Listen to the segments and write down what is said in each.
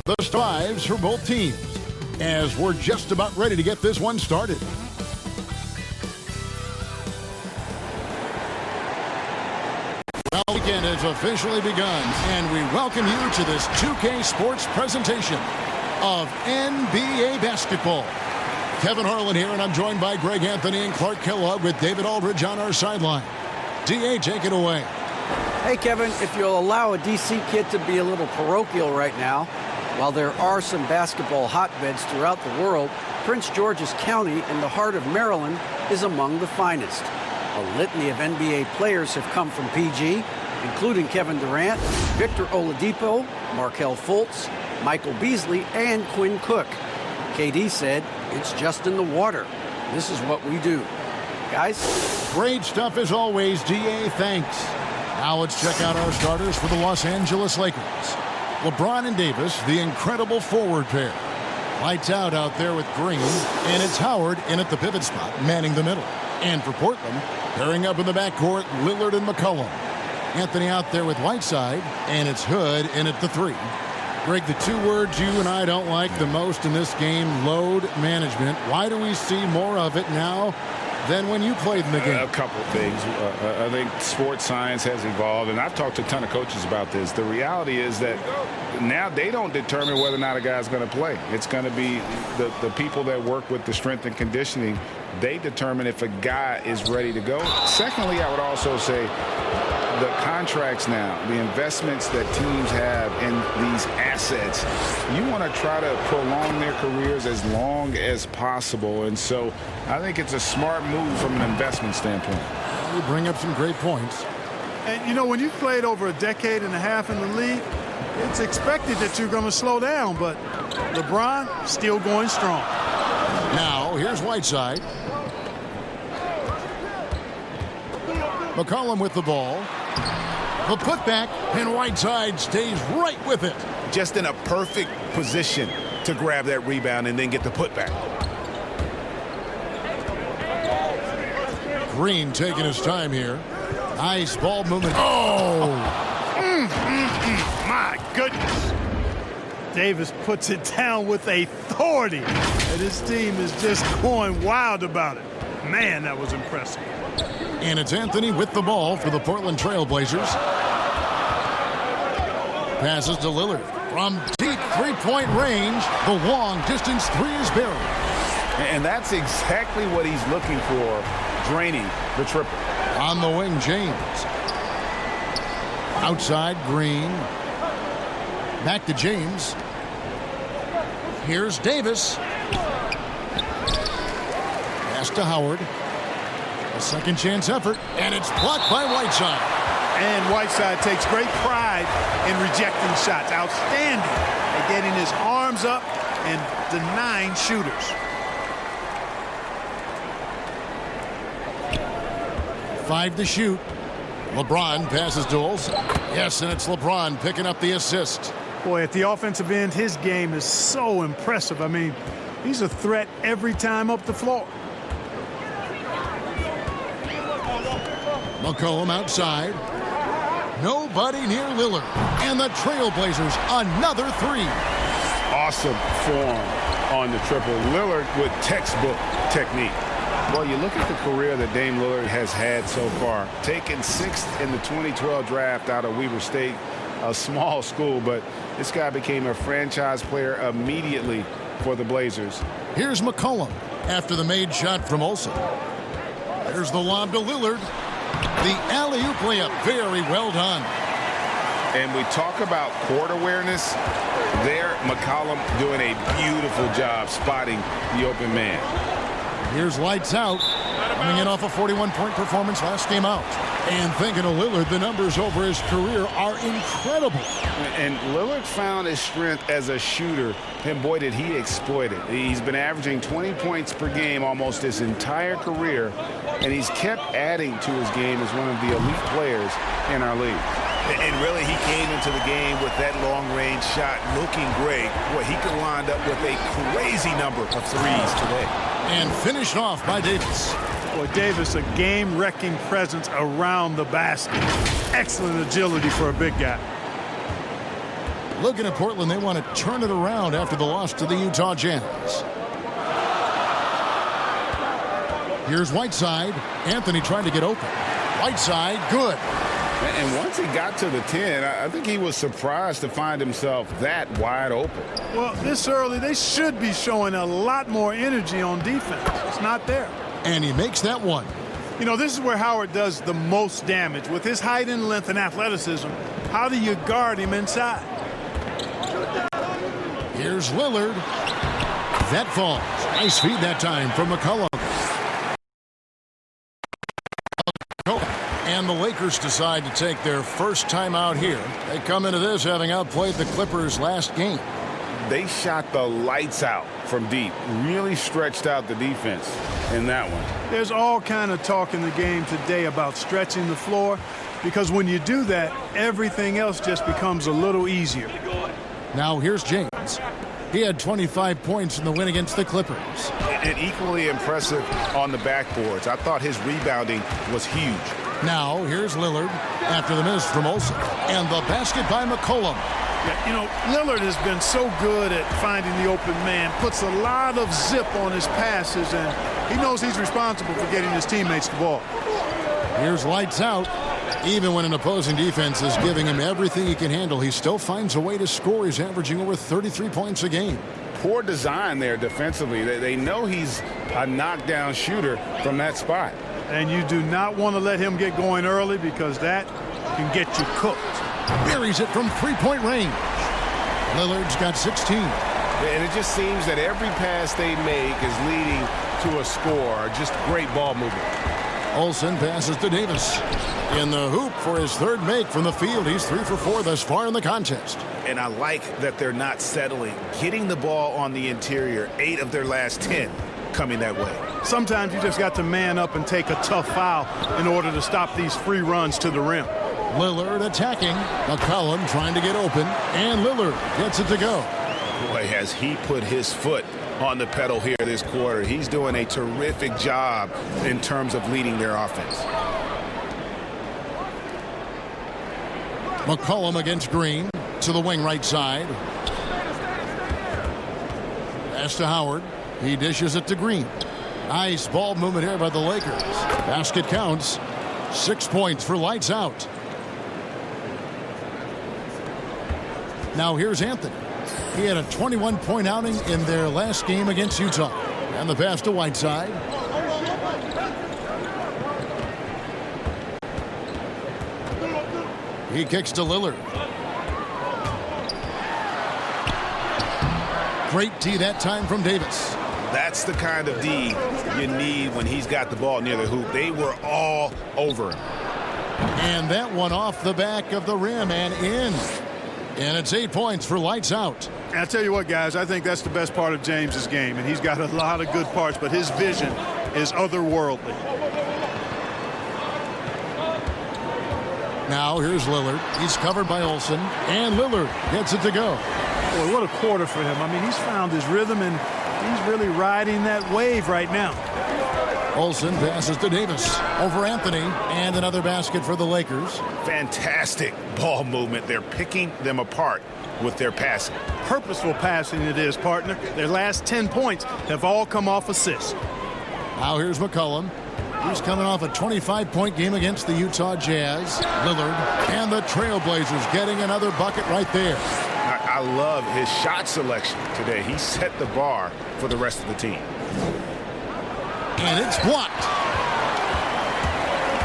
the strives for both teams as we're just about ready to get this one started. Well, the weekend has officially begun, and we welcome you to this 2K Sports presentation of NBA basketball. Kevin Harlan here, and I'm joined by Greg Anthony and Clark Kellogg with David Aldridge on our sideline. DA, take it away. Hey, Kevin, if you'll allow a D.C. kid to be a little parochial right now, while there are some basketball hotbeds throughout the world, Prince George's County in the heart of Maryland is among the finest. A litany of NBA players have come from PG, including Kevin Durant, Victor Oladipo, Markelle Fultz, Michael Beasley, and Quinn Cook. KD said, "It's just in the water. This is what we do." Guys? Great stuff as always, DA. Thanks. Now let's check out our starters for the Los Angeles Lakers. LeBron and Davis, the incredible forward pair. Lights out there with Green, and it's Howard in at the pivot spot, manning the middle. And for Portland, pairing up in the backcourt, Lillard and McCollum. Anthony out there with Whiteside, and it's Hood in at the 3. Greg, the 2 words you and I don't like the most in this game, load management. Why do we see more of it now than when you played in the game? A couple of things. I think sports science has evolved, and I've talked to a ton of coaches about this. The reality is that now they don't determine whether or not a guy's going to play. It's going to be the people that work with the strength and conditioning. They determine if a guy is ready to go. Secondly, I would also say the contracts now, the investments that teams have in these assets, you want to try to prolong their careers as long as possible. And so I think it's a smart move from an investment standpoint. You bring up some great points. And, you know, when you've played over a decade and a half in the league, it's expected that you're going to slow down, but LeBron still going strong. Now, here's Whiteside. McCollum with the ball. The putback, and Whiteside stays right with it. Just in a perfect position to grab that rebound and then get the putback. Green taking his time here. Nice ball movement. Oh! My goodness. Davis puts it down with authority. And his team is just going wild about it. Man, that was impressive. And it's Anthony with the ball for the Portland Trail Blazers. Passes to Lillard. From deep three-point range, the long-distance 3 is buried. And that's exactly what he's looking for, draining the triple. On the wing, James. Outside, Green. Back to James. Here's Davis. Pass to Howard. A second chance effort, and it's blocked by Whiteside. And Whiteside takes great pride in rejecting shots. Outstanding at getting his arms up and denying shooters. 5 to shoot. LeBron passes to Olsen. Yes, and it's LeBron picking up the assist. Boy, at the offensive end, his game is so impressive. I mean, he's a threat every time up the floor. McCollum outside. Nobody near Lillard. And the Trailblazers, another 3. Awesome form on the triple. Lillard with textbook technique. Well, you look at the career that Dame Lillard has had so far. Taken 6th in the 2012 draft out of Weber State, a small school, but this guy became a franchise player immediately for the Blazers. Here's McCollum after the made shot from Olsen. There's the lob to Lillard. The alley-oop layup, very well done. And we talk about court awareness. There, McCollum doing a beautiful job spotting the open man. Here's lights out. Coming in off a 41-point performance last game out. And thinking of Lillard, the numbers over his career are incredible. And Lillard found his strength as a shooter, and boy, did he exploit it. He's been averaging 20 points per game almost his entire career, and he's kept adding to his game as one of the elite players in our league. And really, he came into the game with that long-range shot looking great. Boy, he could wind up with a crazy number of threes today. And finished off by Davis. Boy, Davis, a game-wrecking presence around the basket. Excellent agility for a big guy. Looking at Portland, they want to turn it around after the loss to the Utah Jazz. Here's Whiteside. Anthony trying to get open. Whiteside, good. And once he got to the 10, I think he was surprised to find himself that wide open. Well, this early, they should be showing a lot more energy on defense. It's not there. And he makes that one. You know, this is where Howard does the most damage. With his height and length and athleticism, how do you guard him inside? Here's Lillard. That falls. Nice feed that time from McCollum. And the Lakers decide to take their first time out here. They come into this having outplayed the Clippers last game. They shot the lights out from deep. Really stretched out the defense in that one. There's all kind of talk in the game today about stretching the floor, because when you do that, everything else just becomes a little easier. Now here's James. He had 25 points in the win against the Clippers. And equally impressive on the backboards. I thought his rebounding was huge. Now here's Lillard after the miss from Olsen. And the basket by McCollum. Yeah, you know, Lillard has been so good at finding the open man, puts a lot of zip on his passes, and he knows he's responsible for getting his teammates the ball. Here's lights out. Even when an opposing defense is giving him everything he can handle, he still finds a way to score. He's averaging over 33 points a game. Poor design there defensively. They know he's a knockdown shooter from that spot. And you do not want to let him get going early, because that can get you cooked. Buries it from three-point range. Lillard's got 16. And it just seems that every pass they make is leading to a score. Just great ball movement. Olsen passes to Davis. In the hoop for his third make from the field. He's 3 for 4 thus far in the contest. And I like that they're not settling. Getting the ball on the interior, 8 of their last 10 coming that way. Sometimes you just got to man up and take a tough foul in order to stop these free runs to the rim. Lillard attacking. McCollum trying to get open. And Lillard gets it to go. Boy, has he put his foot on the pedal here this quarter. He's doing a terrific job in terms of leading their offense. McCollum against Green to the wing right side. Pass to Howard. He dishes it to Green. Nice ball movement here by the Lakers. Basket counts. 6 points for lights out. Now here's Anthony. He had a 21-point outing in their last game against Utah. And the pass to Whiteside. He kicks to Lillard. Great D that time from Davis. That's the kind of D you need when he's got the ball near the hoop. They were all over him. And that one off the back of the rim and in. And it's 8 points for lights out. And I tell you what, guys, I think that's the best part of James's game. And he's got a lot of good parts, but his vision is otherworldly. Now here's Lillard. He's covered by Olsen. And Lillard gets it to go. Boy, what a quarter for him. I mean, he's found his rhythm, and he's really riding that wave right now. Olsen passes to Davis over Anthony, and another basket for the Lakers. Fantastic ball movement. They're picking them apart with their passing. Purposeful passing it is, partner. Their last 10 points have all come off assists. Now here's McCollum. He's coming off a 25-point game against the Utah Jazz. Lillard and the Trailblazers getting another bucket right there. I love his shot selection today. He set the bar for the rest of the team. And it's blocked.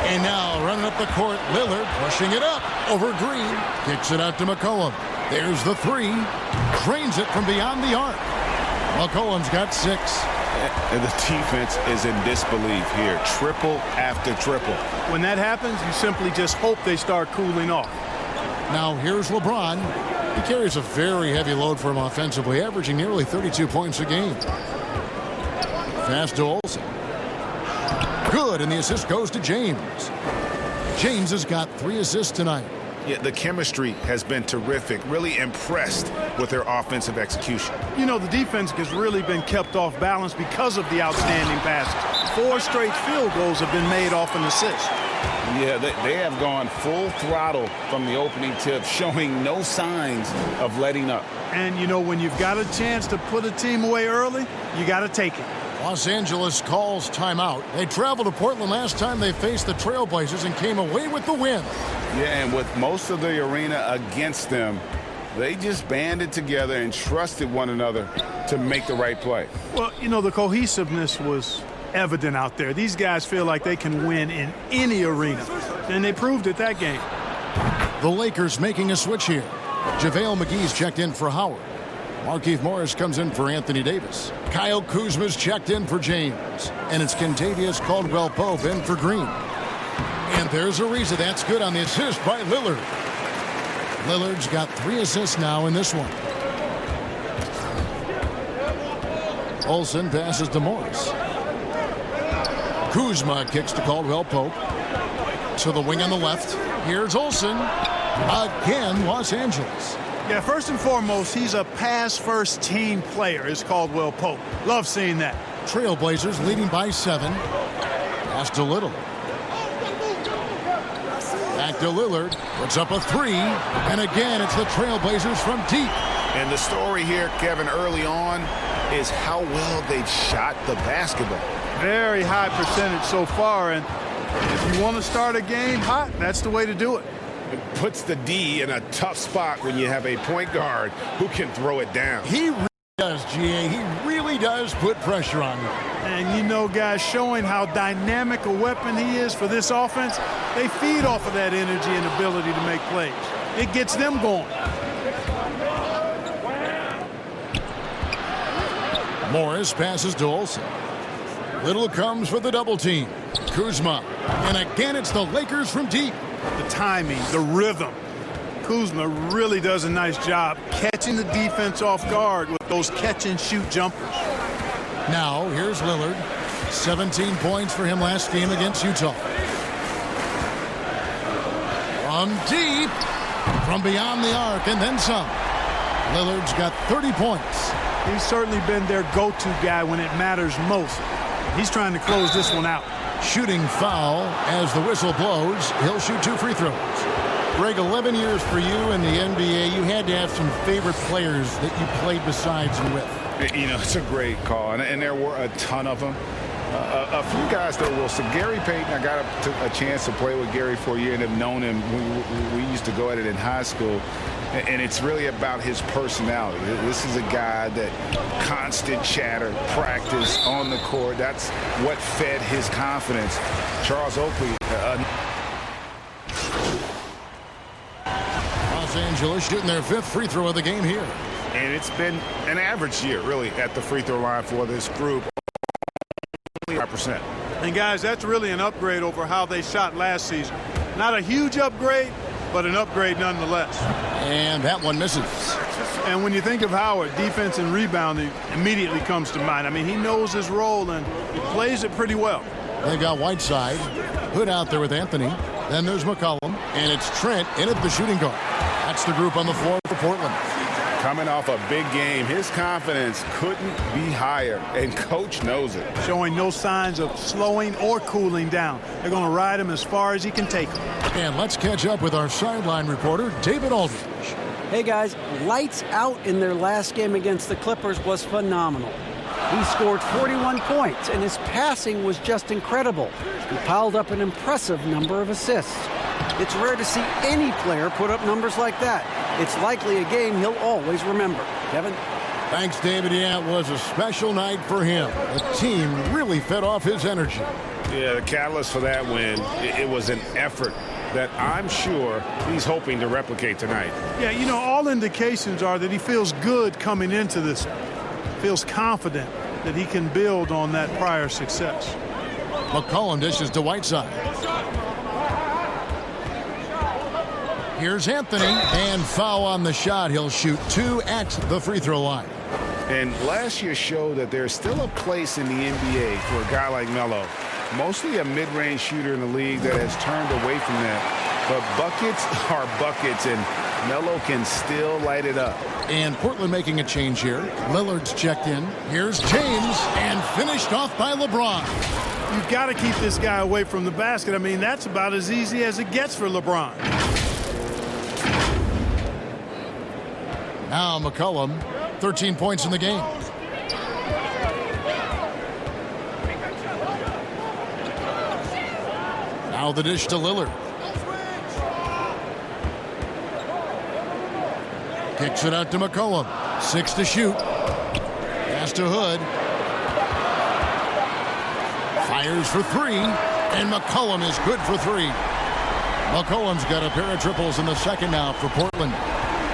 And now running up the court, Lillard pushing it up over Green. Kicks it out to McCollum. There's the three. Drains it from beyond the arc. McCollum's got 6. And the defense is in disbelief here. Triple after triple. When that happens, you simply just hope they start cooling off. Now here's LeBron. He carries a very heavy load for him offensively, averaging nearly 32 points a game. Pass to Olsen. Good, and the assist goes to James. James has got 3 assists tonight. Yeah, the chemistry has been terrific. Really impressed with their offensive execution. You know, the defense has really been kept off balance because of the outstanding passes. 4 straight field goals have been made off an assist. Yeah, they have gone full throttle from the opening tip, showing no signs of letting up. And, you know, when you've got a chance to put a team away early, you got to take it. Los Angeles calls timeout. They traveled to Portland last time they faced the Trailblazers and came away with the win. Yeah, and with most of the arena against them, they just banded together and trusted one another to make the right play. Well, you know, the cohesiveness was evident out there. These guys feel like they can win in any arena, and they proved it that game. The Lakers making a switch here. JaVale McGee's checked in for Howard. Markieff Morris comes in for Anthony Davis. Kyle Kuzma's checked in for James. And it's Kentavious Caldwell-Pope in for Green. And there's Ariza. That's good on the assist by Lillard. Lillard's got 3 assists now in this one. Olsen passes to Morris. Kuzma kicks to Caldwell-Pope. To the wing on the left. Here's Olsen. Again, Los Angeles. Yeah, first and foremost, he's a pass-first team player, is Caldwell-Pope. Love seeing that. Trailblazers leading by 7. Pass to Little. Back to Lillard. Puts up a 3. And again, it's the Trailblazers from deep. And the story here, Kevin, early on is how well they've shot the basketball. Very high percentage so far, and if you want to start a game hot, that's the way to do it. It puts the D in a tough spot when you have a point guard who can throw it down. He really does, GA. He really does put pressure on you. And you know, guys, showing how dynamic a weapon he is for this offense, they feed off of that energy and ability to make plays. It gets them going. Morris passes to Olsen. Little comes for the double team. Kuzma. And again, it's the Lakers from deep. The timing, the rhythm. Kuzma really does a nice job catching the defense off guard with those catch-and-shoot jumpers. Now, here's Lillard. 17 points for him last game against Utah. From deep. From beyond the arc, and then some. Lillard's got 30 points. He's certainly been their go-to guy when it matters most. He's trying to close this one out. Shooting foul as the whistle blows. He'll shoot 2 free throws. Greg, 11 years for you in the NBA. You had to have some favorite players that you played besides and with. You know, it's a great call, and there were a ton of them. A few guys that will. So Gary Payton, I got a chance to play with Gary for a year and have known him. We used to go at it in high school. And it's really about his personality. This is a guy that constant chatter, practice on the court. That's what fed his confidence. Charles Oakley. Los Angeles shooting their 5th free throw of the game here. And it's been an average year, really, at the free throw line for this group. 5%. And, guys, that's really an upgrade over how they shot last season. Not a huge upgrade, but an upgrade nonetheless. And that one misses. And when you think of Howard, defense and rebounding immediately comes to mind. I mean, he knows his role and he plays it pretty well. They've got Whiteside. Hood out there with Anthony. Then there's McCollum. And it's Trent in at the shooting guard. That's the group on the floor for Portland. Coming off a big game, his confidence couldn't be higher, and coach knows it. Showing no signs of slowing or cooling down. They're going to ride him as far as he can take him. And let's catch up with our sideline reporter, David Aldridge. Hey, guys, lights out in their last game against the Clippers was phenomenal. He scored 41 points, and his passing was just incredible. He piled up an impressive number of assists. It's rare to see any player put up numbers like that. It's likely a game he'll always remember. Kevin? Thanks, David. Yeah, it was a special night for him. The team really fed off his energy. Yeah, the catalyst for that win, it was an effort that I'm sure he's hoping to replicate tonight. Yeah, you know, all indications are that he feels good coming into this. Feels confident that he can build on that prior success. McCollum dishes to Whiteside. Here's Anthony, and foul on the shot. He'll shoot 2 at the free throw line. And last year showed that there's still a place in the NBA for a guy like Melo. Mostly a mid-range shooter in the league that has turned away from that. But buckets are buckets, and Melo can still light it up. And Portland making a change here. Lillard's checked in. Here's James, and finished off by LeBron. You've got to keep this guy away from the basket. I mean, that's about as easy as it gets for LeBron. Now McCollum, 13 points in the game. Now the dish to Lillard. Kicks it out to McCollum. 6 to shoot. Pass to Hood. Fires for 3. And McCollum is good for 3. McCollum's got a pair of triples in the second now for Portland.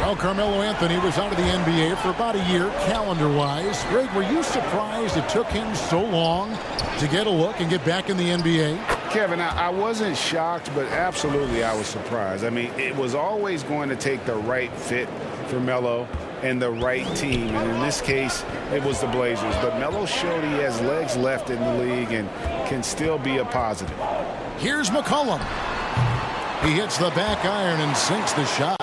Well, Carmelo Anthony was out of the NBA for about a year, calendar-wise. Greg, were you surprised it took him so long to get a look and get back in the NBA? Kevin, I wasn't shocked, but absolutely I was surprised. I mean, it was always going to take the right fit for Melo and the right team. And in this case, it was the Blazers. But Melo showed he has legs left in the league and can still be a positive. Here's McCollum. He hits the back iron and sinks the shot.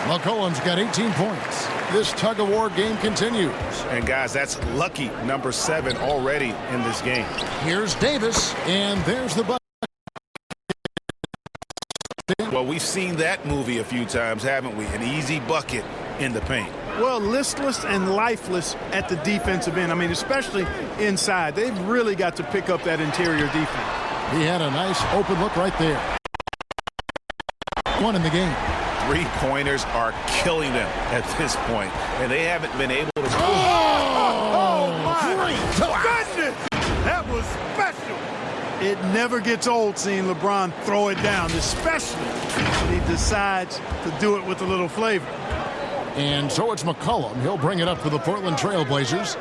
McCollum's got 18 points. This tug-of-war game continues. And, guys, that's lucky number 7 already in this game. Here's Davis, and there's the bucket. Well, we've seen that movie a few times, haven't we? An easy bucket in the paint. Well, listless and lifeless at the defensive end. I mean, especially inside. They've really got to pick up that interior defense. He had a nice open look right there. 1 in the game. Three-pointers are killing them at this point, and they haven't been able to. Oh my goodness! That was special. It never gets old seeing LeBron throw it down, especially when he decides to do it with a little flavor. And so it's McCollum. He'll bring it up for the Portland Trail Blazers.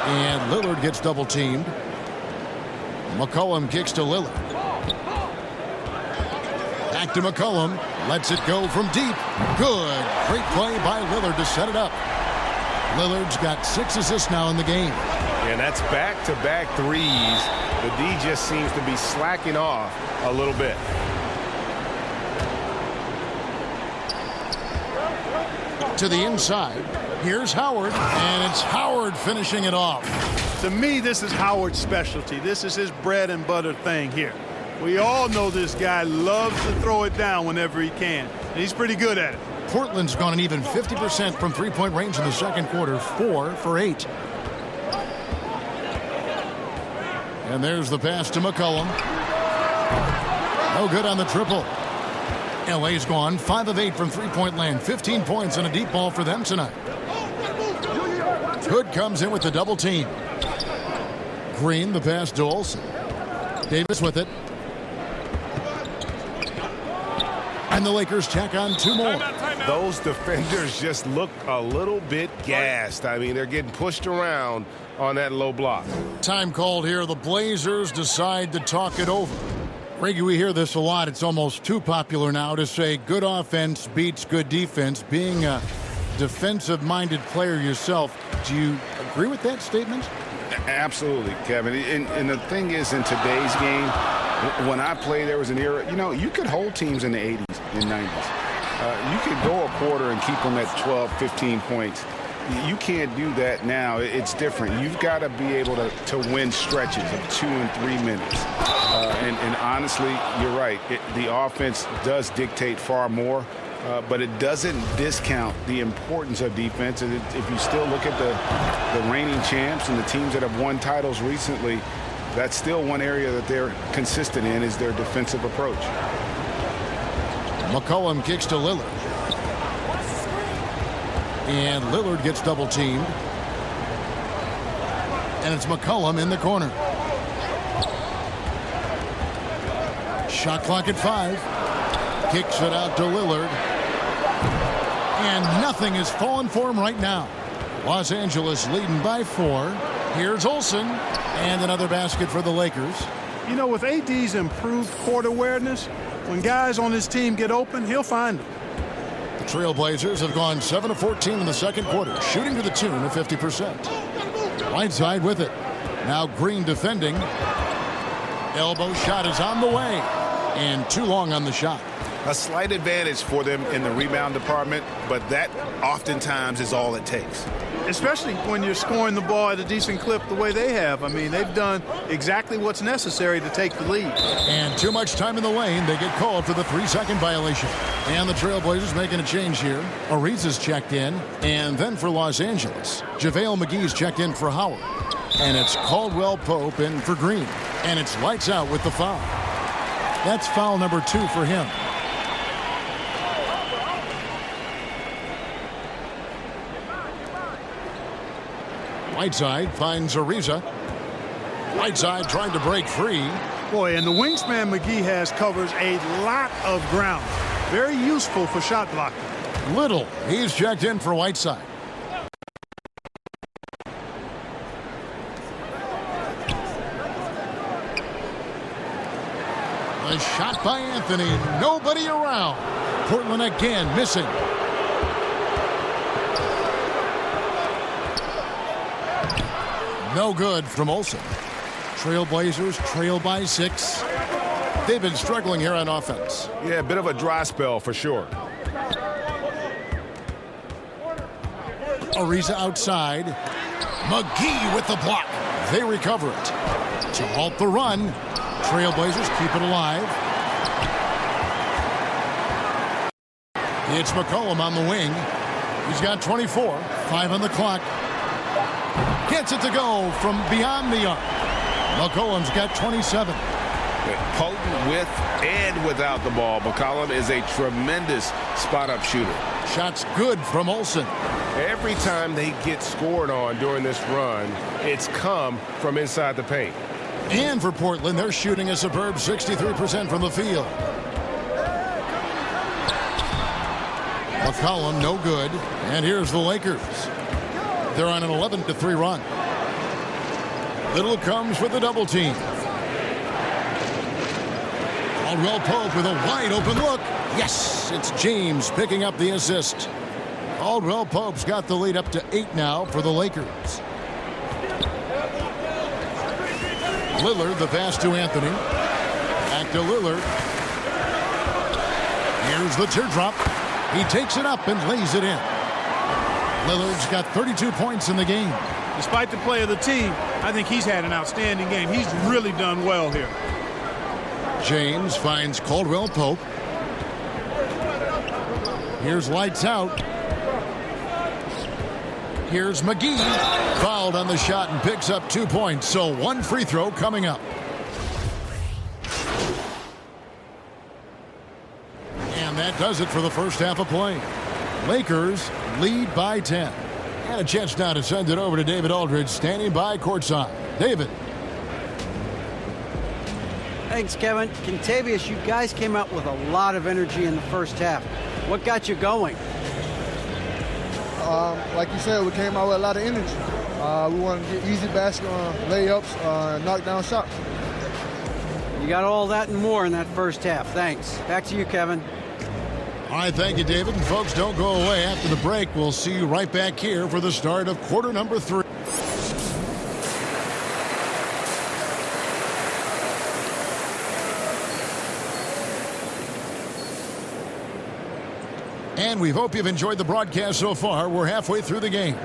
And Lillard gets double-teamed. McCollum kicks to Lillard. Back to McCollum. Lets it go from deep. Good. Great play by Lillard to set it up. Lillard's got 6 assists now in the game. And that's back-to-back threes. The D just seems to be slacking off a little bit. To the inside. Here's Howard. And it's Howard finishing it off. To me, this is Howard's specialty. This is his bread and butter thing here. We all know this guy loves to throw it down whenever he can. And he's pretty good at it. Portland's gone an even 50% from three-point range in the second quarter. 4 for 8. And there's the pass to McCollum. No good on the triple. LA's gone 5 of 8 from three-point land. 15 points and a deep ball for them tonight. Hood comes in with the double team. Green, the pass to Olsen. Davis with it. And the Lakers tack on 2 more. Those defenders just look a little bit gassed. I mean, they're getting pushed around on that low block. Time called here. The Blazers decide to talk it over. Reggie, we hear this a lot. It's almost too popular now to say good offense beats good defense. Being a defensive-minded player yourself, do you agree with that statement? Absolutely, Kevin. And the thing is, in today's game, when I played, there was an era, you could hold teams in the 80s and 90s. You could go a quarter and keep them at 12, 15 points. You can't do that now. It's different. You've got to be able to win stretches of 2 and 3 minutes. And honestly, you're right. The offense does dictate far more, but it doesn't discount the importance of defense. And if you still look at the reigning champs and the teams that have won titles recently, that's still one area that they're consistent in is their defensive approach. McCollum kicks to Lillard. And Lillard gets double teamed. And it's McCollum in the corner. Shot clock at 5. Kicks it out to Lillard. And nothing is falling for him right now. Los Angeles leading by 4. Here's Olsen. And another basket for the Lakers. You know, with AD's improved court awareness, when guys on his team get open, he'll find them. The Trailblazers have gone 7 of 14 in the second quarter, shooting to the tune of 50%. Whiteside with it. Now Green defending. Elbow shot is on the way. And too long on the shot. A slight advantage for them in the rebound department, but that oftentimes is all it takes. Especially when you're scoring the ball at a decent clip the way they have. I mean, they've done exactly what's necessary to take the lead. And too much time in the lane. They get called for the 3-second violation. And the Trailblazers making a change here. Ariza's checked in. And then for Los Angeles, JaVale McGee's checked in for Howard. And it's Caldwell Pope in for Green. And it's lights out with the foul. That's foul number 2 for him. Whiteside finds Ariza. Whiteside trying to break free. Boy, and the wingspan McGee has covers a lot of ground. Very useful for shot blocking. Little, he's checked in for Whiteside. A shot by Anthony. Nobody around. Portland again missing. No good from Olsen. Trailblazers trail by 6. They've been struggling here on offense. Yeah, a bit of a dry spell for sure. Ariza outside. McGee with the block. They recover it. To halt the run. Trailblazers keep it alive. It's McCollum on the wing. He's got 24. 5 on the clock. Gets it to go from beyond the arc. McCollum's got 27. Potent with and without the ball. McCollum is a tremendous spot-up shooter. Shots good from Olsen. Every time they get scored on during this run, it's come from inside the paint. And for Portland, they're shooting a superb 63% from the field. McCollum, no good. And here's the Lakers. They're on an 11-3 run. Little comes with the double team. Caldwell Pope with a wide open look. Yes, it's James picking up the assist. Caldwell Pope's got the lead up to 8 now for the Lakers. Lillard, the pass to Anthony. Back to Lillard. Here's the teardrop. He takes it up and lays it in. Lillard's got 32 points in the game. Despite the play of the team, I think he's had an outstanding game. He's really done well here. James finds Caldwell Pope. Here's lights out. Here's McGee. Fouled on the shot and picks up 2 points. So 1 free throw coming up. And that does it for the first half of play. Lakers lead by 10. And a chance now to send it over to David Aldridge, standing by courtside. David. Thanks, Kevin. Contavious, you guys came out with a lot of energy in the first half. What got you going? Like you said, we came out with a lot of energy. We wanted to get easy basket layups, knock down shots. You got all that and more in that first half. Thanks. Back to you, Kevin. All right, thank you, David. And folks, don't go away. After the break, we'll see you right back here for the start of quarter number 3. And we hope you've enjoyed the broadcast so far. We're halfway through the game.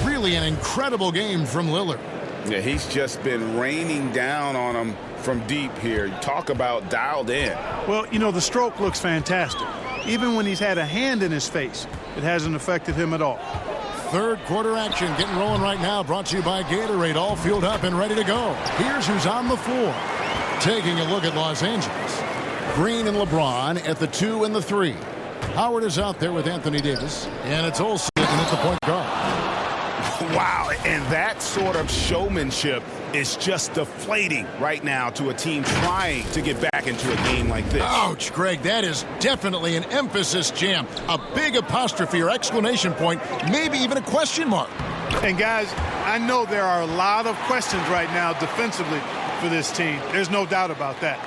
Really an incredible game from Lillard. Yeah, he's just been raining down on them from deep here. Talk about dialed in. Well, you know, the stroke looks fantastic. Even when he's had a hand in his face, it hasn't affected him at all. Third quarter action getting rolling right now. Brought to you by Gatorade. All fueled up and ready to go. Here's who's on the floor. Taking a look at Los Angeles. Green and LeBron at the 2 and the 3. Howard is out there with Anthony Davis. And it's Olsen at the point guard. Wow, and that sort of showmanship is just deflating right now to a team trying to get back into a game like this. Ouch, Greg, that is definitely an emphasis jam. A big apostrophe or exclamation point, maybe even a question mark. And guys, I know there are a lot of questions right now defensively for this team. There's no doubt about that.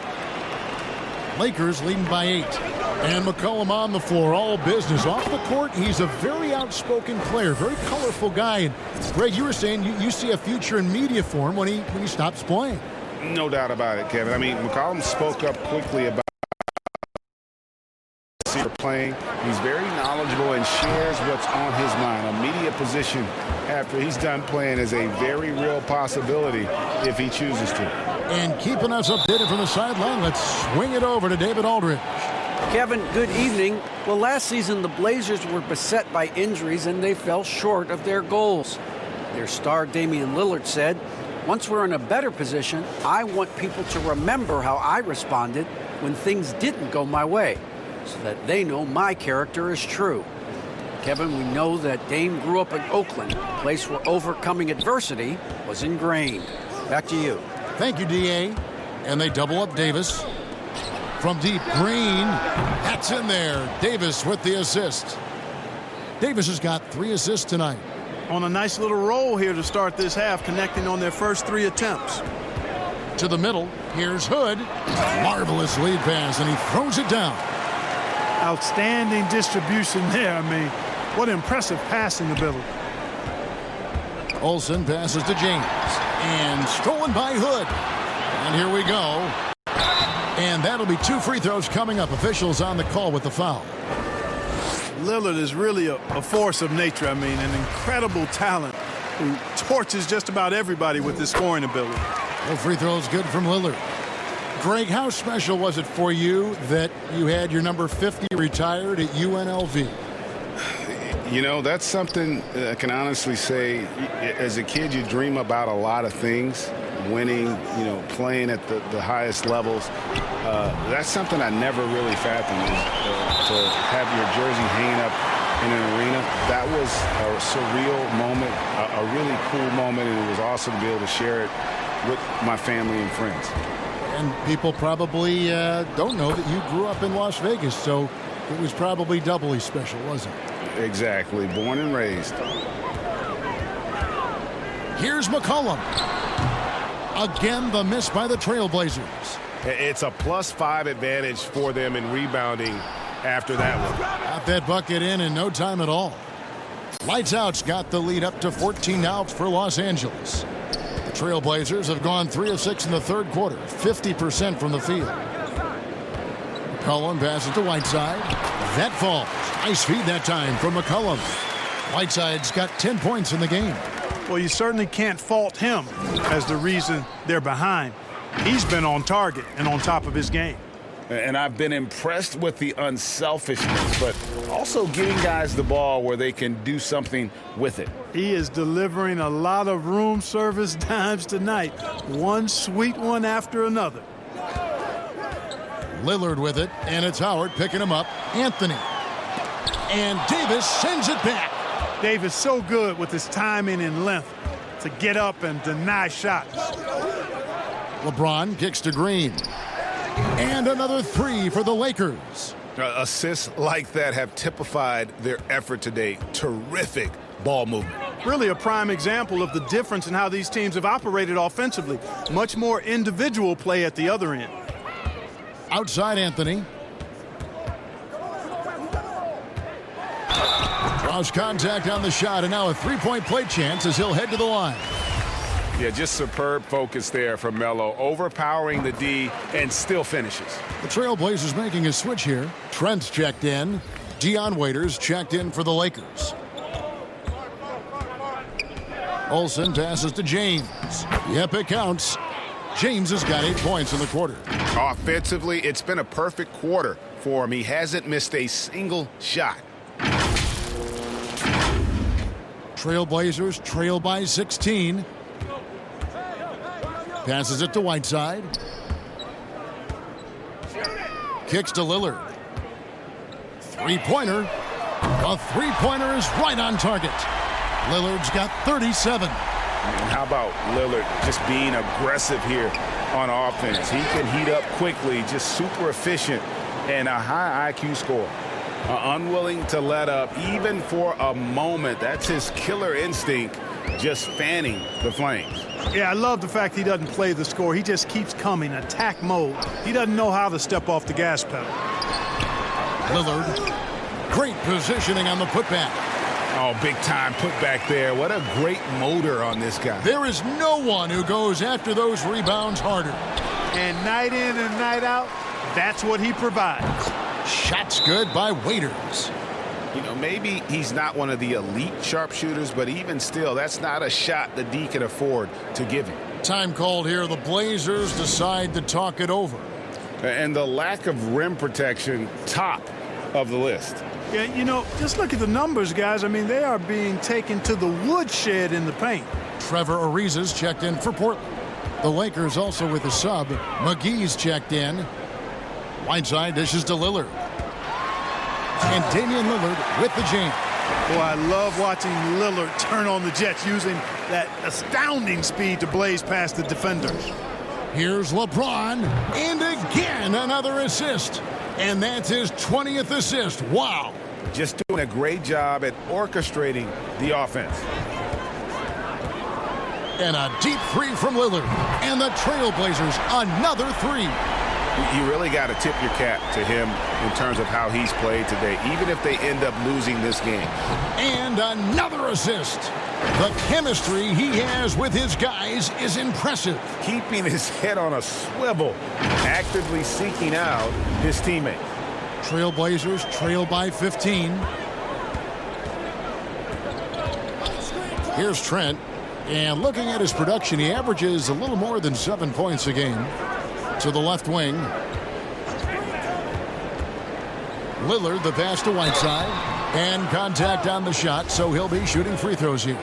Lakers leading by 8. And McCollum on the floor, all business. Off the court, he's a very outspoken player, very colorful guy. And Greg, you were saying you see a future in media for him when he stops playing. No doubt about it, Kevin. I mean, McCollum spoke up quickly about playing. He's very knowledgeable and shares what's on his mind. A media position after he's done playing is a very real possibility if he chooses to. And keeping us updated from the sideline, let's swing it over to David Aldridge. Kevin, good evening. Well, last season the Blazers were beset by injuries and they fell short of their goals. Their star Damian Lillard said, "Once we're in a better position, I want people to remember how I responded when things didn't go my way, so that they know my character is true." Kevin, we know that Dame grew up in Oakland, a place where overcoming adversity was ingrained. Back to you. Thank you, D.A. And they double up Davis. From deep, Green. That's in there. Davis with the assist. Davis has got 3 assists tonight. On a nice little roll here to start this half, connecting on their first 3 attempts. To the middle. Here's Hood. Marvelous lead pass, and he throws it down. Outstanding distribution there. I mean, what impressive passing ability. Olsen passes to James. And stolen by Hood. And here we go. And that'll be 2 free throws coming up. Officials on the call with the foul. Lillard is really a force of nature. I mean, an incredible talent who torches just about everybody with his scoring ability. No free throws good from Lillard. Greg, how special was it for you that you had your number 50 retired at UNLV? You know, that's something I can honestly say. As a kid, you dream about a lot of things. Winning, you know, playing at the highest levels. That's something I never really fathomed. To have your jersey hanging up in an arena, that was a surreal moment, a really cool moment, and it was awesome to be able to share it with my family and friends. And people probably don't know that you grew up in Las Vegas, so it was probably doubly special, wasn't it? Exactly. Born and raised. Here's McCollum. Again, the miss by the Trailblazers. It's a +5 advantage for them in rebounding after that one. Got that bucket in no time at all. Lights Out's got the lead up to 14 now for Los Angeles. The Trailblazers have gone 3 of 6 in the third quarter, 50% from the field. McCollum passes to Whiteside. That falls. Nice feed that time from McCollum. Whiteside's got 10 points in the game. Well, you certainly can't fault him as the reason they're behind. He's been on target and on top of his game. And I've been impressed with the unselfishness, but also giving guys the ball where they can do something with it. He is delivering a lot of room service dimes tonight. One sweet one after another. Lillard with it, and it's Howard picking him up. Anthony. And Davis sends it back. Davis so good with his timing and length to get up and deny shots. LeBron kicks to Green. And another 3 for the Lakers. Assists like that have typified their effort today. Terrific ball movement. Really a prime example of the difference in how these teams have operated offensively. Much more individual play at the other end. Outside Anthony. Draws contact on the shot, and now a 3-point play chance as he'll head to the line. Yeah, just superb focus there from Melo, overpowering the D and still finishes. The Trailblazers making a switch here. Trent's checked in. Dion Waiters checked in for the Lakers. Olsen passes to James. Yep, it counts. James has got 8 points in the quarter. Offensively, it's been a perfect quarter for him. He hasn't missed a single shot. Trailblazers trail by 16. Passes it to Whiteside. Kicks to Lillard. Three-pointer. A three-pointer is right on target. Lillard's got 37. And how about Lillard just being aggressive here on offense? He can heat up quickly, just super efficient, and a high IQ score. Unwilling to let up even for a moment. That's his killer instinct, just fanning the flames. Yeah, I love the fact he doesn't play the score. He just keeps coming, attack mode. He doesn't know how to step off the gas pedal. Lillard, great positioning on the putback. Oh, big time putback there. What a great motor on this guy. There is no one who goes after those rebounds harder. And night in and night out, that's what he provides. Shots good by Waiters. You know, maybe he's not one of the elite sharpshooters, but even still, that's not a shot the D can afford to give him. Time called here. The Blazers decide to talk it over. And the lack of rim protection, top of the list. Yeah, you know, just look at the numbers, guys. I mean, they are being taken to the woodshed in the paint. Trevor Ariza's checked in for Portland. The Lakers also with a sub. McGee's checked in. Whiteside dishes to Lillard. And Damian Lillard with the jam. Boy, I love watching Lillard turn on the Jets using that astounding speed to blaze past the defenders. Here's LeBron, and again another assist. And that's his 20th assist. Wow. Just doing a great job at orchestrating the offense. And a deep three from Lillard. And the Trailblazers, another three. You really got to tip your cap to him in terms of how he's played today, even if they end up losing this game. And another assist. The chemistry he has with his guys is impressive. Keeping his head on a swivel, actively seeking out his teammates. Trailblazers trail by 15. Here's Trent. And looking at his production, he averages a little more than 7 points a game. To the left wing. Lillard, the pass to Whiteside. And contact on the shot, so he'll be shooting free throws here.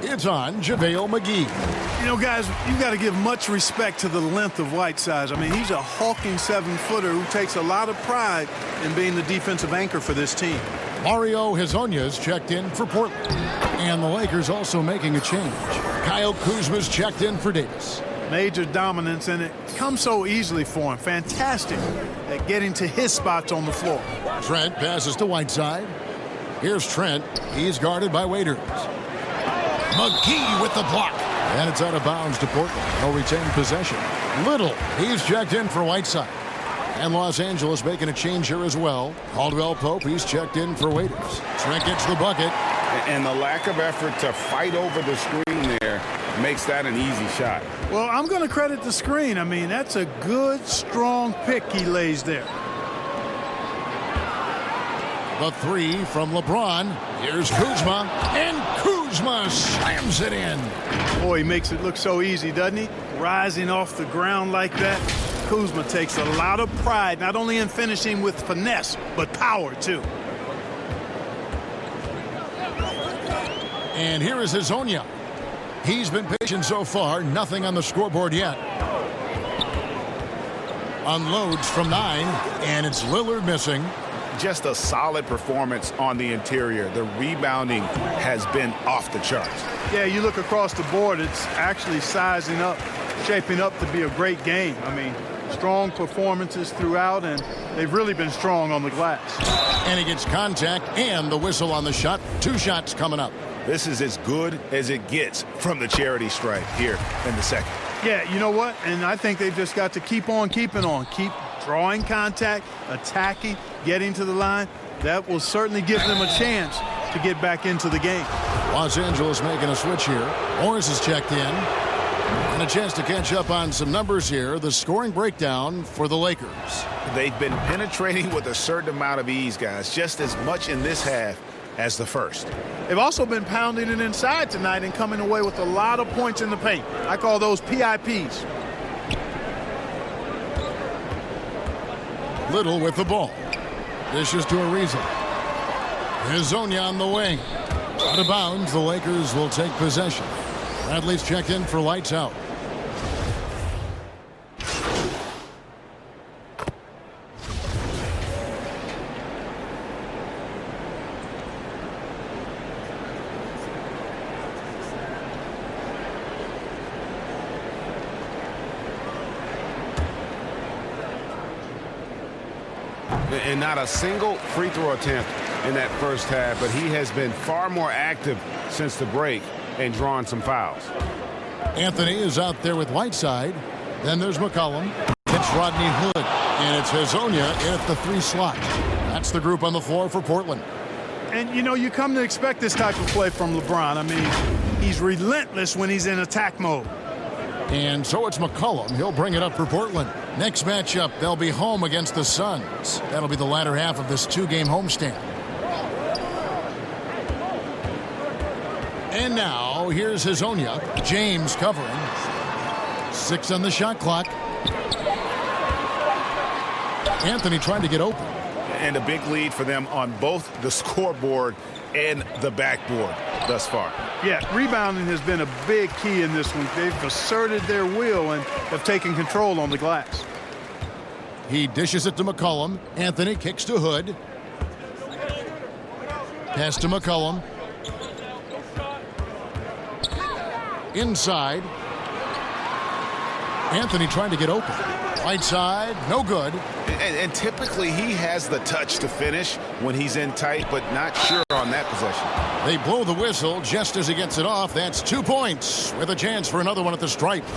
It's on JaVale McGee. You know, guys, you've got to give much respect to the length of Whiteside. I mean, he's a hulking 7-footer who takes a lot of pride in being the defensive anchor for this team. Mario Hezonja's checked in for Portland. And the Lakers also making a change. Kyle Kuzma's checked in for Davis. Major dominance, and it comes so easily for him. Fantastic at getting to his spots on the floor. Trent passes to Whiteside. Here's Trent. He's guarded by Waiters. McGee with the block. And it's out of bounds to Portland. They'll retain possession. Little. He's checked in for Whiteside. And Los Angeles making a change here as well. Caldwell Pope, he's checked in for Waiters. Trent gets the bucket. And the lack of effort to fight over the screen there makes that an easy shot. Well, I'm going to credit the screen. I mean, that's a good, strong pick he lays there. The three from LeBron. Here's Kuzma. And Kuzma slams it in. Boy, he makes it look so easy, doesn't he? Rising off the ground like that. Kuzma takes a lot of pride, not only in finishing with finesse, but power, too. And here is Hezonja. He's been patient so far. Nothing on the scoreboard yet. Unloads from 9, and it's Lillard missing. Just a solid performance on the interior. The rebounding has been off the charts. Yeah, you look across the board, it's actually sizing up, shaping up to be a great game. I mean, strong performances throughout, and they've really been strong on the glass. And he gets contact and the whistle on the shot. 2 shots coming up. This is as good as it gets from the charity stripe here in the second. Yeah, you know what? And I think they've just got to keep on keeping on. Keep drawing contact, attacking, getting to the line. That will certainly give them a chance to get back into the game. Los Angeles making a switch here. Morris is checked in. And a chance to catch up on some numbers here. The scoring breakdown for the Lakers. They've been penetrating with a certain amount of ease, guys, just as much in this half as the first. They've also been pounding it inside tonight and coming away with a lot of points in the paint. I call those PIPs. Little with the ball. Dishes to Ariza. Hezonja on the wing. Out of bounds, the Lakers will take possession. Bradley's checked in for lights out. And not a single free throw attempt in that first half, but he has been far more active since the break and drawn some fouls. Anthony is out there with Whiteside. Then there's McCollum. It's Rodney Hood. And it's Hezonja in at the 3 slot. That's the group on the floor for Portland. And, you know, you come to expect this type of play from LeBron. I mean, he's relentless when he's in attack mode. And so it's McCollum. He'll bring it up for Portland. Next matchup, they'll be home against the Suns. That'll be the latter half of this two-game homestand. And now, here's Hazonia. James covering. 6 on the shot clock. Anthony trying to get open. And a big lead for them on both the scoreboard and the backboard thus far. Yeah, rebounding has been a big key in this one. They've asserted their will and have taken control on the glass. He dishes it to McCollum. Anthony kicks to Hood. Pass to McCollum. Inside. Anthony trying to get open. Right side, no good. And typically he has the touch to finish when he's in tight, but not sure on that possession. They blow the whistle just as he gets it off. That's 2 points with a chance for another one at the stripe.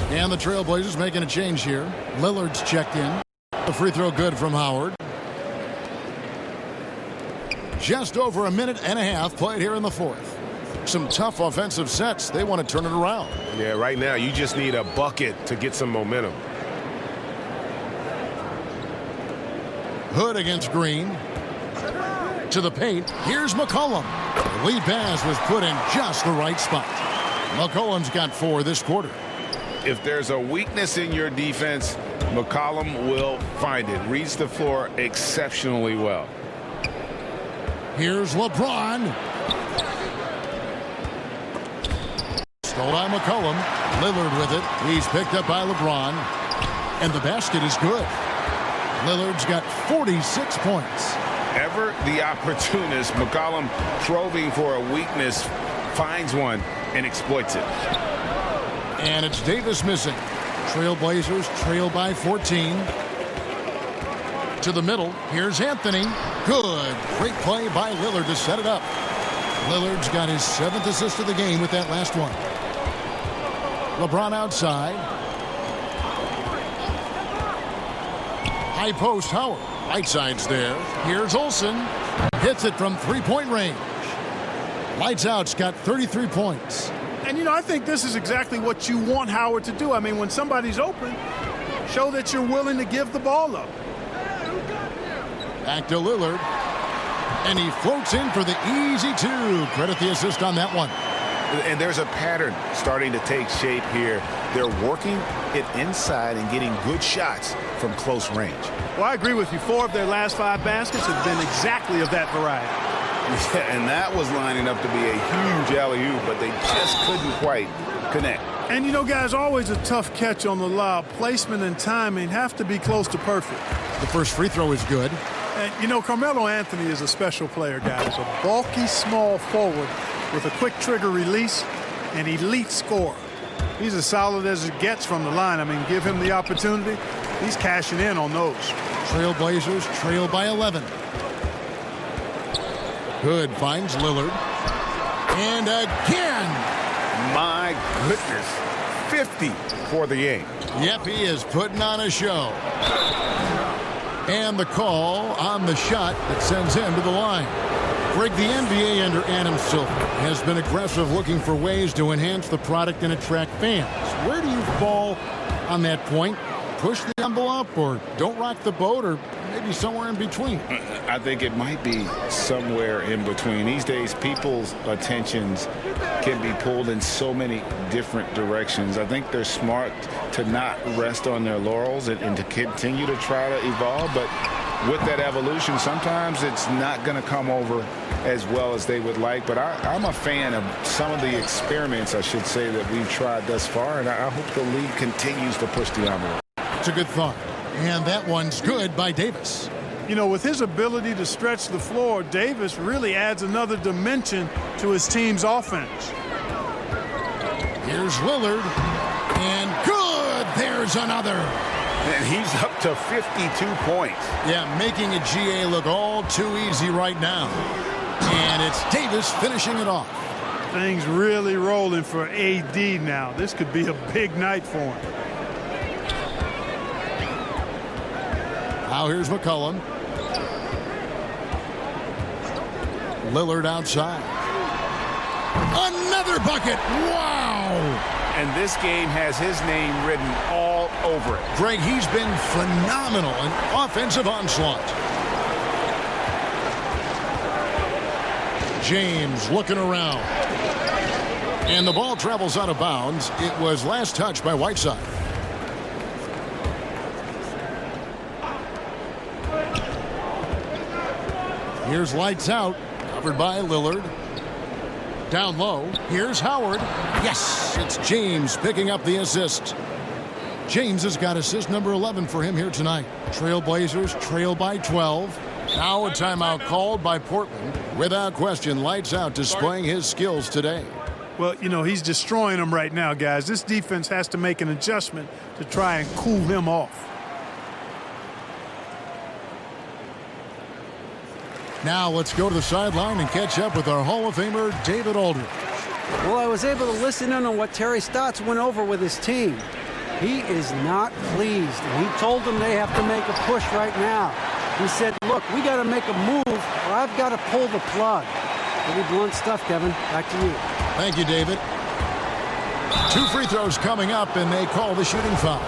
And the Trailblazers making a change here. Lillard's checked in. The free throw good from Howard. Just over a minute and a half played here in the fourth. Some tough offensive sets. They want to turn it around. Yeah, right now you just need a bucket to get some momentum. Hood against Green. To the paint. Here's McCollum. The lead pass was put in just the right spot. McCollum's got 4 this quarter. If there's a weakness in your defense, McCollum will find it. Reads the floor exceptionally well. Here's LeBron. Stole by McCollum. Lillard with it. He's picked up by LeBron. And the basket is good. Lillard's got 46 points. Ever the opportunist, McCollum probing for a weakness, finds one and exploits it. And it's Davis missing. Trailblazers trail by 14. To the middle. Here's Anthony. Good. Great play by Lillard to set it up. Lillard's got his 7th assist of the game with that last one. LeBron outside. High post, Howard. Right side's there. Here's Olsen. Hits it from three-point range. Lights out's got 33 points. And, I think this is exactly what you want Howard to do. I mean, when somebody's open, show that you're willing to give the ball up. Back to Lillard. And he floats in for the easy 2. Credit the assist on that one. And there's a pattern starting to take shape here. They're working it inside and getting good shots from close range. Well, I agree with you. 4 of their last 5 baskets have been exactly of that variety. Yeah, and that was lining up to be a huge alley-oop, but they just couldn't quite connect. And, guys, always a tough catch on the lob. Placement and timing have to be close to perfect. The first free throw is good. And, Carmelo Anthony is a special player, guys. A bulky, small forward with a quick trigger release, an elite scorer. He's as solid as it gets from the line. I mean, give him the opportunity. He's cashing in on those. Trailblazers trail by 11. Hood finds Lillard. And again. My goodness. 50 for the game. Yep, he is putting on a show. And the call on the shot that sends him to the line. Greg, the NBA under Adam Silver has been aggressive looking for ways to enhance the product and attract fans. Where do you fall on that point? Push the envelope or don't rock the boat or maybe somewhere in between? I think it might be somewhere in between. These days, people's attentions can be pulled in so many different directions. I think they're smart to not rest on their laurels and to continue to try to evolve. But with that evolution, sometimes it's not going to come over as well as they would like. But I'm a fan of some of the experiments, I should say, that we've tried thus far. And I hope the league continues to push the envelope. It's a good thought. And that one's good by Davis. With his ability to stretch the floor, Davis really adds another dimension to his team's offense. Here's Lillard. And good! There's another. And he's up to 52 points. Yeah, making a GA look all too easy right now. And it's Davis finishing it off. Things really rolling for AD now. This could be a big night for him. Now here's McCollum. Lillard outside. Another bucket. Wow! And this game has his name written all over it. Greg, he's been phenomenal in offensive onslaught. James looking around. And the ball travels out of bounds. It was last touched by Whiteside. Here's lights out, covered by Lillard. Down low, here's Howard. Yes, it's James picking up the assist. James has got assist number 11 for him here tonight. Trailblazers trail by 12. Now a timeout called by Portland. Without question, lights out, displaying his skills today. Well, you know, he's destroying them right now, guys. This defense has to make an adjustment to try and cool him off. Now let's go to the sideline and catch up with our Hall of Famer, David Aldridge. Well, I was able to listen in on what Terry Stotts went over with his team. He is not pleased, and he told them they have to make a push right now. He said, look, we got to make a move, or I've got to pull the plug. Pretty blunt stuff, Kevin. Back to you. Thank you, David. 2 free throws coming up, and they call the shooting foul.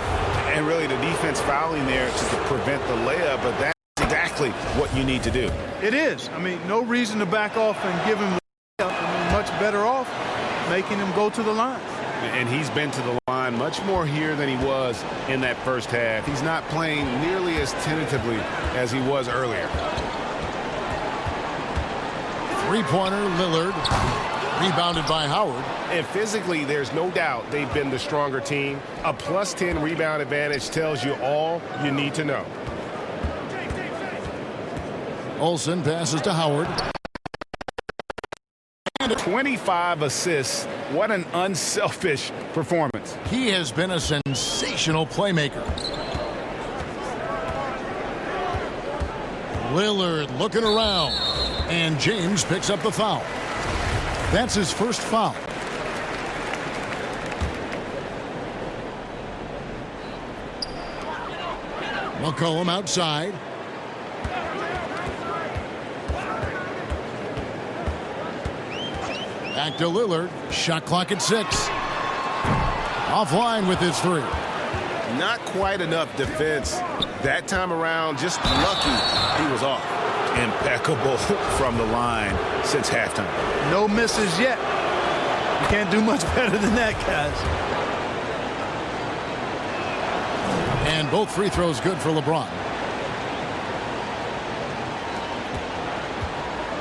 And really the defense fouling there to prevent the layup, but that's exactly what you need to do. It is. I mean, no reason to back off and give him the layup. I mean, much better off making him go to the line. And he's been to the line much more here than he was in that first half. He's not playing nearly as tentatively as he was earlier. Three-pointer, Lillard. Rebounded by Howard. And physically, there's no doubt they've been the stronger team. A plus 10 rebound advantage tells you all you need to know. Olsen passes to Howard. 25 assists. What an unselfish performance. He has been a sensational playmaker. Lillard looking around. And James picks up the foul. That's his first foul. McCollum outside. Back to Lillard. Shot clock at 6. Offline with his 3. Not quite enough defense. That time around, just lucky he was off. Impeccable from the line since halftime. No misses yet. You can't do much better than that, guys. And both free throws good for LeBron.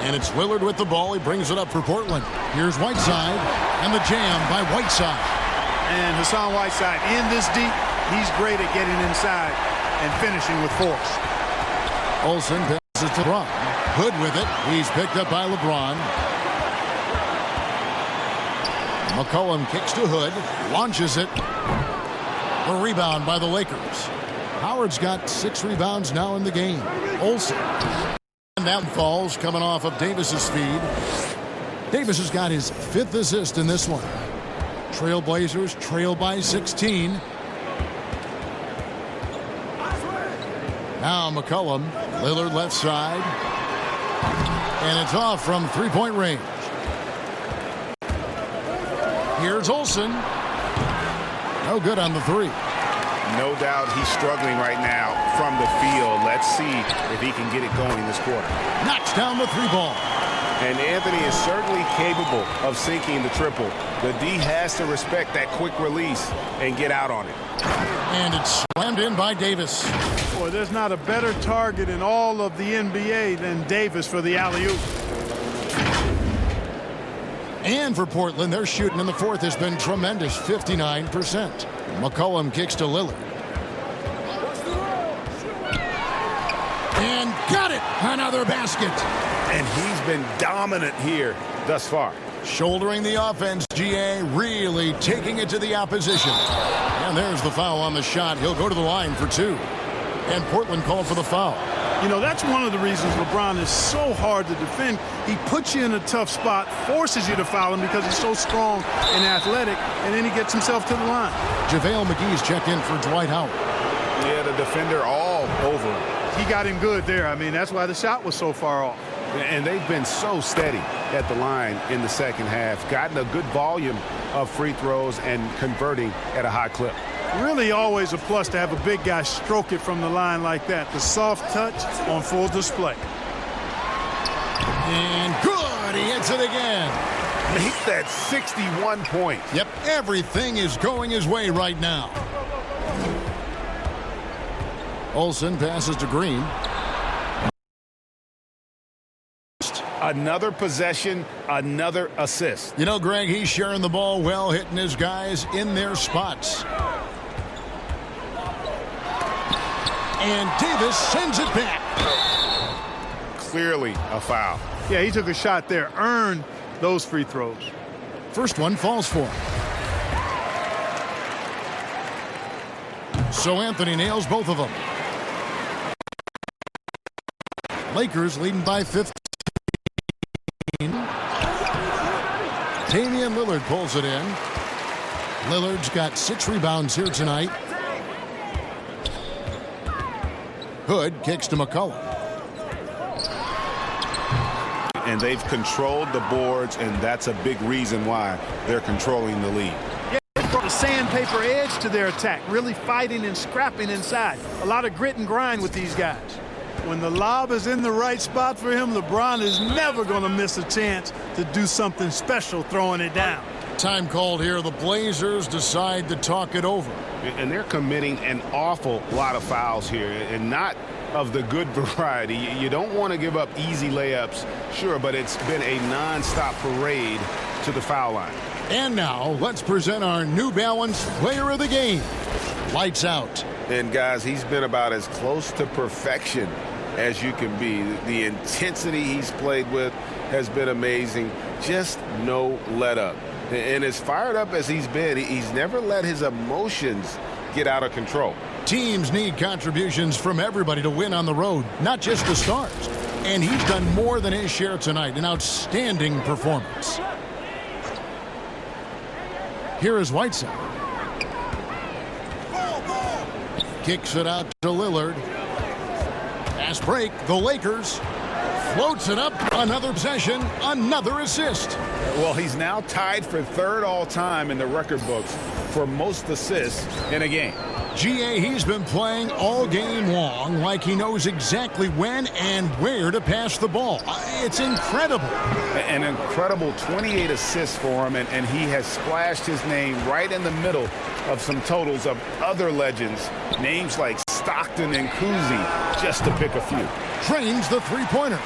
And it's Lillard with the ball. He brings it up for Portland. Here's Whiteside. And the jam by Whiteside. And Hassan Whiteside in this deep. He's great at getting inside and finishing with force. Olsen passes to LeBron. Hood with it. He's picked up by LeBron. McCollum kicks to Hood. Launches it. A rebound by the Lakers. Howard's got 6 rebounds now in the game. Olsen. And that falls coming off of Davis's feed. Davis has got his 5th assist in this one. Trailblazers trail by 16. Now McCollum. Lillard left side. And it's off from 3-point range. Here's Olsen. No good on the 3. No doubt he's struggling right now from the field. Let's see if he can get it going this quarter. Knocks down the 3 ball. And Anthony is certainly capable of sinking the triple. The D has to respect that quick release and get out on it. And it's slammed in by Davis. Boy, there's not a better target in all of the NBA than Davis for the alley-oop. And for Portland, their shooting in the 4th has been tremendous, 59%. McCollum kicks to Lillard. And got it! Another basket. And he's been dominant here thus far. Shouldering the offense, GA really taking it to the opposition. And there's the foul on the shot. He'll go to the line for 2. And Portland called for the foul. You know, that's one of the reasons LeBron is so hard to defend. He puts you in a tough spot, forces you to foul him because he's so strong and athletic, and then he gets himself to the line. JaVale McGee's checked in for Dwight Howard. Yeah, the defender all over him. He got him good there. I mean, that's why the shot was so far off. And they've been so steady. at the line in the second half, gotten a good volume of free throws and converting at a high clip. Really always a plus to have a big guy stroke it from the line like that. The soft touch on full display. And good, he hits it again. Make that 61 points. Yep, everything is going his way right now. Olsen passes to Green. Another possession, another assist. You know, Greg, he's sharing the ball well, hitting his guys in their spots. And Davis sends it back. Clearly a foul. Yeah, he took a shot there, earned those free throws. First one falls for him. So Anthony nails both of them. Lakers leading by 15. Damian Lillard pulls it in. Lillard's got 6 rebounds here tonight. Hood kicks to McCollum. And they've controlled the boards, and that's a big reason why they're controlling the lead. Yeah, they brought a sandpaper edge to their attack, really fighting and scrapping inside. A lot of grit and grind with these guys. When the lob is in the right spot for him, LeBron is never going to miss a chance to do something special throwing it down. Time called here. The Blazers decide to talk it over. And they're committing an awful lot of fouls here, and not of the good variety. You don't want to give up easy layups, sure, but it's been a nonstop parade to the foul line. And now let's present our New Balance Player of the Game. Lights out. And guys, he's been about as close to perfection as you can be. The intensity he's played with has been amazing. Just no let up. And as fired up as he's been, he's never let his emotions get out of control. Teams need contributions from everybody to win on the road, not just the stars. And he's done more than his share tonight. An outstanding performance. Here is Whiteside. Kicks it out to Lillard. Fast break. The Lakers floats it up. Another possession. Another assist. Well, he's now tied for third all-time in the record books for most assists in a game. GA, he's been playing all game long like he knows exactly when and where to pass the ball. It's incredible. An incredible 28 assists for him, and he has splashed his name right in the middle of some totals of other legends, names like Stockton and Cousy, just to pick a few. Trains the three-pointer.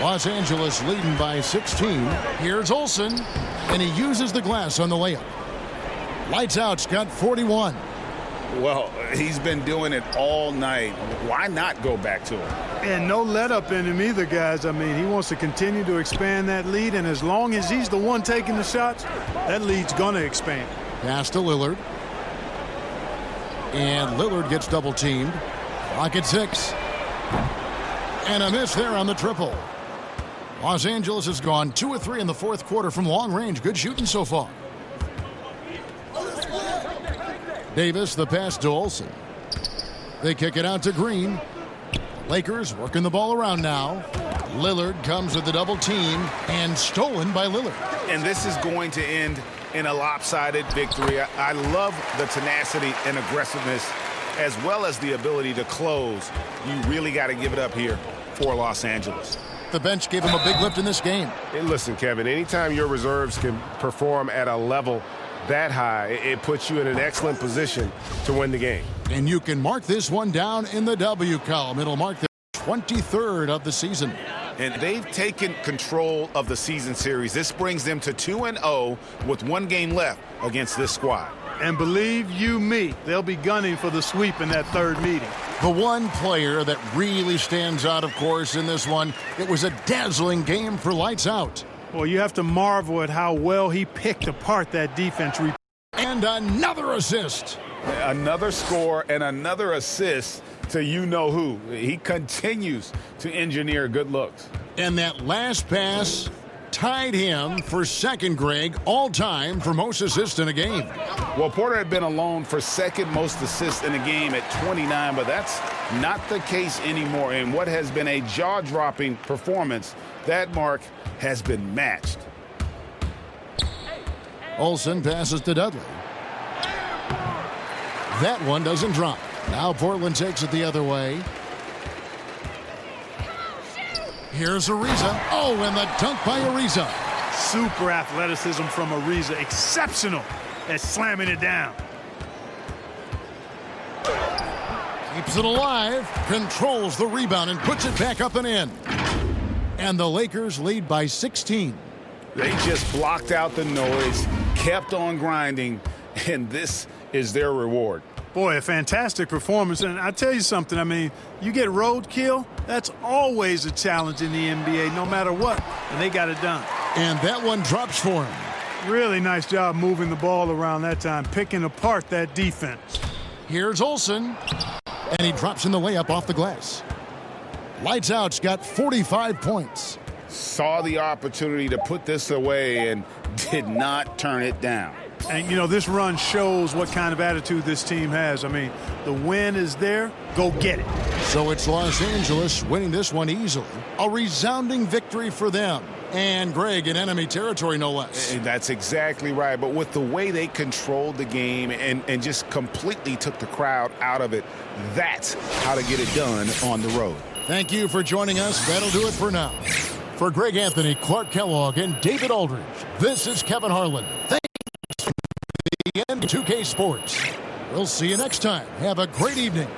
Los Angeles leading by 16. Here's Olsen, and he uses the glass on the layup. Lights out's got 41. Well, he's been doing it all night. Why not go back to him? And no let up in him either, guys. I mean, he wants to continue to expand that lead, and as long as he's the one taking the shots, that lead's going to expand. Pass to Lillard. And Lillard gets double-teamed. Clock at 6. And a miss there on the triple. Los Angeles has gone 2 of 3 in the fourth quarter from long range. Good shooting so far. Davis, the pass to Olsen. They kick it out to Green. Lakers working the ball around now. Lillard comes with the double team and stolen by Lillard. And this is going to end in a lopsided victory. I love the tenacity and aggressiveness as well as the ability to close. You really got to give it up here for Los Angeles. The bench gave him a big lift in this game. Hey, listen, Kevin, anytime your reserves can perform at a level that high, it puts you in an excellent position to win the game. And you can mark this one down in the W column. It'll mark the 23rd of the season. And they've taken control of the season series. This brings them to 2-0 with 1 game left against this squad. And believe you me, they'll be gunning for the sweep in that third meeting. The one player that really stands out, of course, in this one, it was a dazzling game for Lights Out. Well, you have to marvel at how well he picked apart that defense. And another assist. Another score and another assist to you-know-who. He continues to engineer good looks. And that last pass tied him for second, Greg, all-time for most assists in a game. Well, Porter had been alone for second most assists in a game at 29, but that's not the case anymore. And what has been a jaw-dropping performance That mark has been matched. Olsen passes to Dudley. That one doesn't drop. Now Portland takes it the other way. Here's Ariza. Oh, and the dunk by Ariza. Super athleticism from Ariza. Exceptional at slamming it down. Keeps it alive, controls the rebound, and puts it back up and in. And the Lakers lead by 16. They just blocked out the noise, kept on grinding, and this is their reward. Boy, a fantastic performance. And I tell you something, I mean, you get roadkill, that's always a challenge in the NBA, no matter what. And they got it done. And that one drops for him. Really nice job moving the ball around that time, picking apart that defense. Here's Olsen. And he drops in the layup off the glass. Lights out's got 45 points. Saw the opportunity to put this away and did not turn it down. And, you know, this run shows what kind of attitude this team has. I mean, the win is there. Go get it. So it's Los Angeles winning this one easily. A resounding victory for them. And Greg in enemy territory, no less. And that's exactly right. But with the way they controlled the game and just completely took the crowd out of it, that's how to get it done on the road. Thank you for joining us. That'll do it for now. For Greg Anthony, Clark Kellogg, and David Aldridge, this is Kevin Harlan. Thanks for the end 2K Sports. We'll see you next time. Have a great evening.